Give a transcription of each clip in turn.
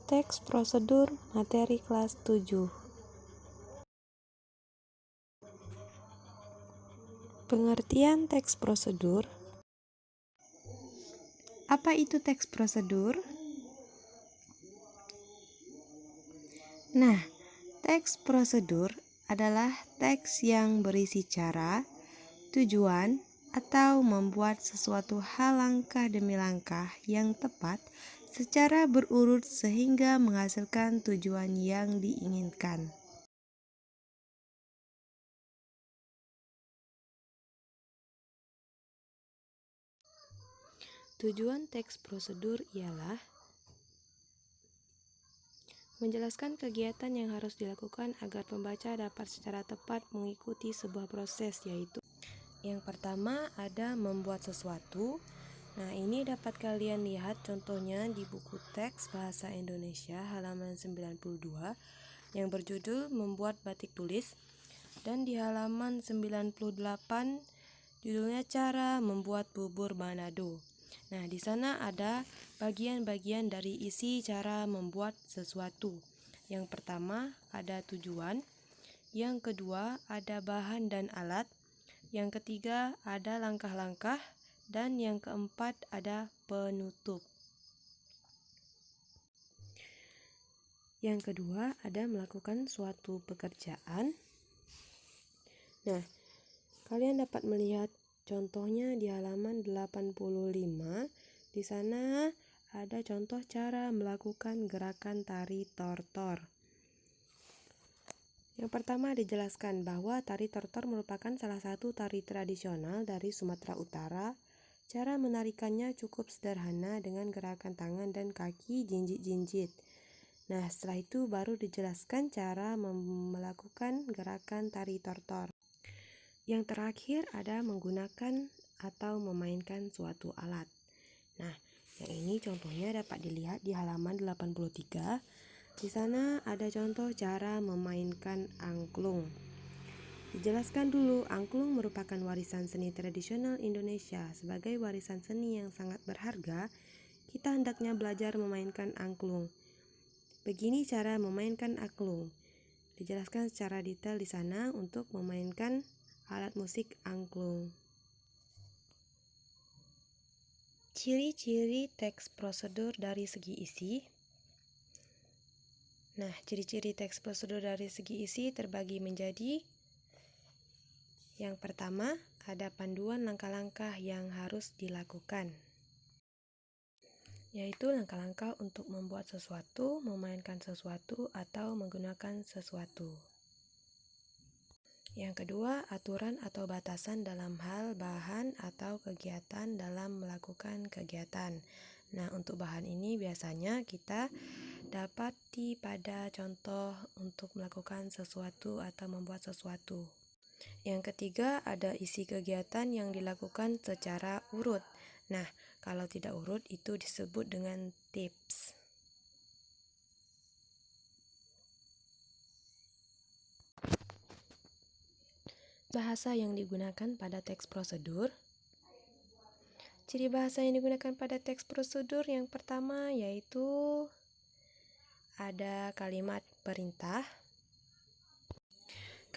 Teks prosedur materi kelas 7. Pengertian teks prosedur. Apa itu teks prosedur? Nah, teks prosedur adalah teks yang berisi cara, tujuan, atau membuat sesuatu hal langkah demi langkah yang tepat secara berurut sehingga menghasilkan tujuan yang diinginkan. Tujuan teks prosedur ialah menjelaskan kegiatan yang harus dilakukan agar pembaca dapat secara tepat mengikuti sebuah proses, yaitu yang pertama ada membuat sesuatu. Nah, ini dapat kalian lihat contohnya di buku teks Bahasa Indonesia halaman 92 yang berjudul Membuat Batik Tulis, dan di halaman 98 judulnya Cara Membuat Bubur Manado. Nah, di sana ada bagian-bagian dari isi cara membuat sesuatu. Yang pertama ada tujuan, yang kedua ada bahan dan alat, yang ketiga ada langkah-langkah, dan yang keempat ada penutup. Yang kedua ada melakukan suatu pekerjaan. Nah, kalian dapat melihat contohnya di halaman 85. Di sana ada contoh cara melakukan gerakan tari tortor. Yang pertama dijelaskan bahwa tari tortor merupakan salah satu tari tradisional dari Sumatera Utara. Cara menarikannya cukup sederhana dengan gerakan tangan dan kaki jinjit-jinjit. Nah, setelah itu baru dijelaskan cara melakukan gerakan tari tortor. Yang terakhir ada menggunakan atau memainkan suatu alat. Nah, yang ini contohnya dapat dilihat di halaman 83. Di sana ada contoh cara memainkan angklung. Dijelaskan dulu, angklung merupakan warisan seni tradisional Indonesia. Sebagai warisan seni yang sangat berharga, kita hendaknya belajar memainkan angklung. Begini cara memainkan angklung. Dijelaskan secara detail di sana untuk memainkan alat musik angklung. Ciri-ciri teks prosedur dari segi isi. Nah, ciri-ciri teks prosedur dari segi isi terbagi menjadi: yang pertama, ada panduan langkah-langkah yang harus dilakukan, yaitu langkah-langkah untuk membuat sesuatu, memainkan sesuatu, atau menggunakan sesuatu. Yang kedua, aturan atau batasan dalam hal bahan atau kegiatan dalam melakukan kegiatan. Nah, untuk bahan ini biasanya kita dapati pada contoh untuk melakukan sesuatu atau membuat sesuatu. Yang ketiga, ada isi kegiatan yang dilakukan secara urut. Nah, kalau tidak urut itu disebut dengan tips. Bahasa yang digunakan pada teks prosedur. Ciri bahasa yang digunakan pada teks prosedur yang pertama yaitu ada kalimat perintah.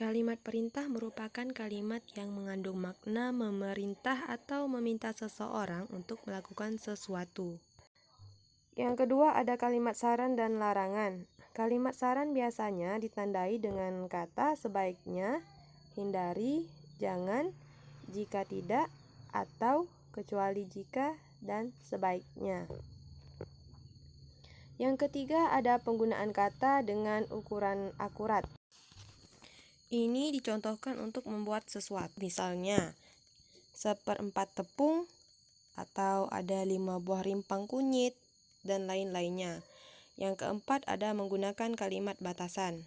Kalimat perintah merupakan kalimat yang mengandung makna memerintah atau meminta seseorang untuk melakukan sesuatu. Yang kedua ada kalimat saran dan larangan. Kalimat saran biasanya ditandai dengan kata sebaiknya, hindari, jangan, jika tidak, atau kecuali jika, dan sebaiknya. Yang ketiga ada penggunaan kata dengan ukuran akurat. Ini dicontohkan untuk membuat sesuatu. Misalnya, 1/4 tepung, atau ada 5 buah rimpang kunyit, dan lain-lainnya. Yang keempat ada menggunakan kalimat batasan.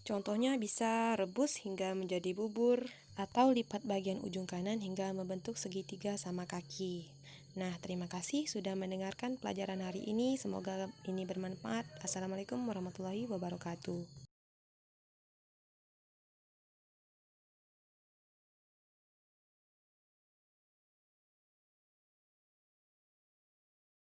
Contohnya bisa rebus hingga menjadi bubur, atau lipat bagian ujung kanan hingga membentuk segitiga sama kaki. Nah, terima kasih sudah mendengarkan pelajaran hari ini. Semoga ini bermanfaat. Assalamualaikum warahmatullahi wabarakatuh.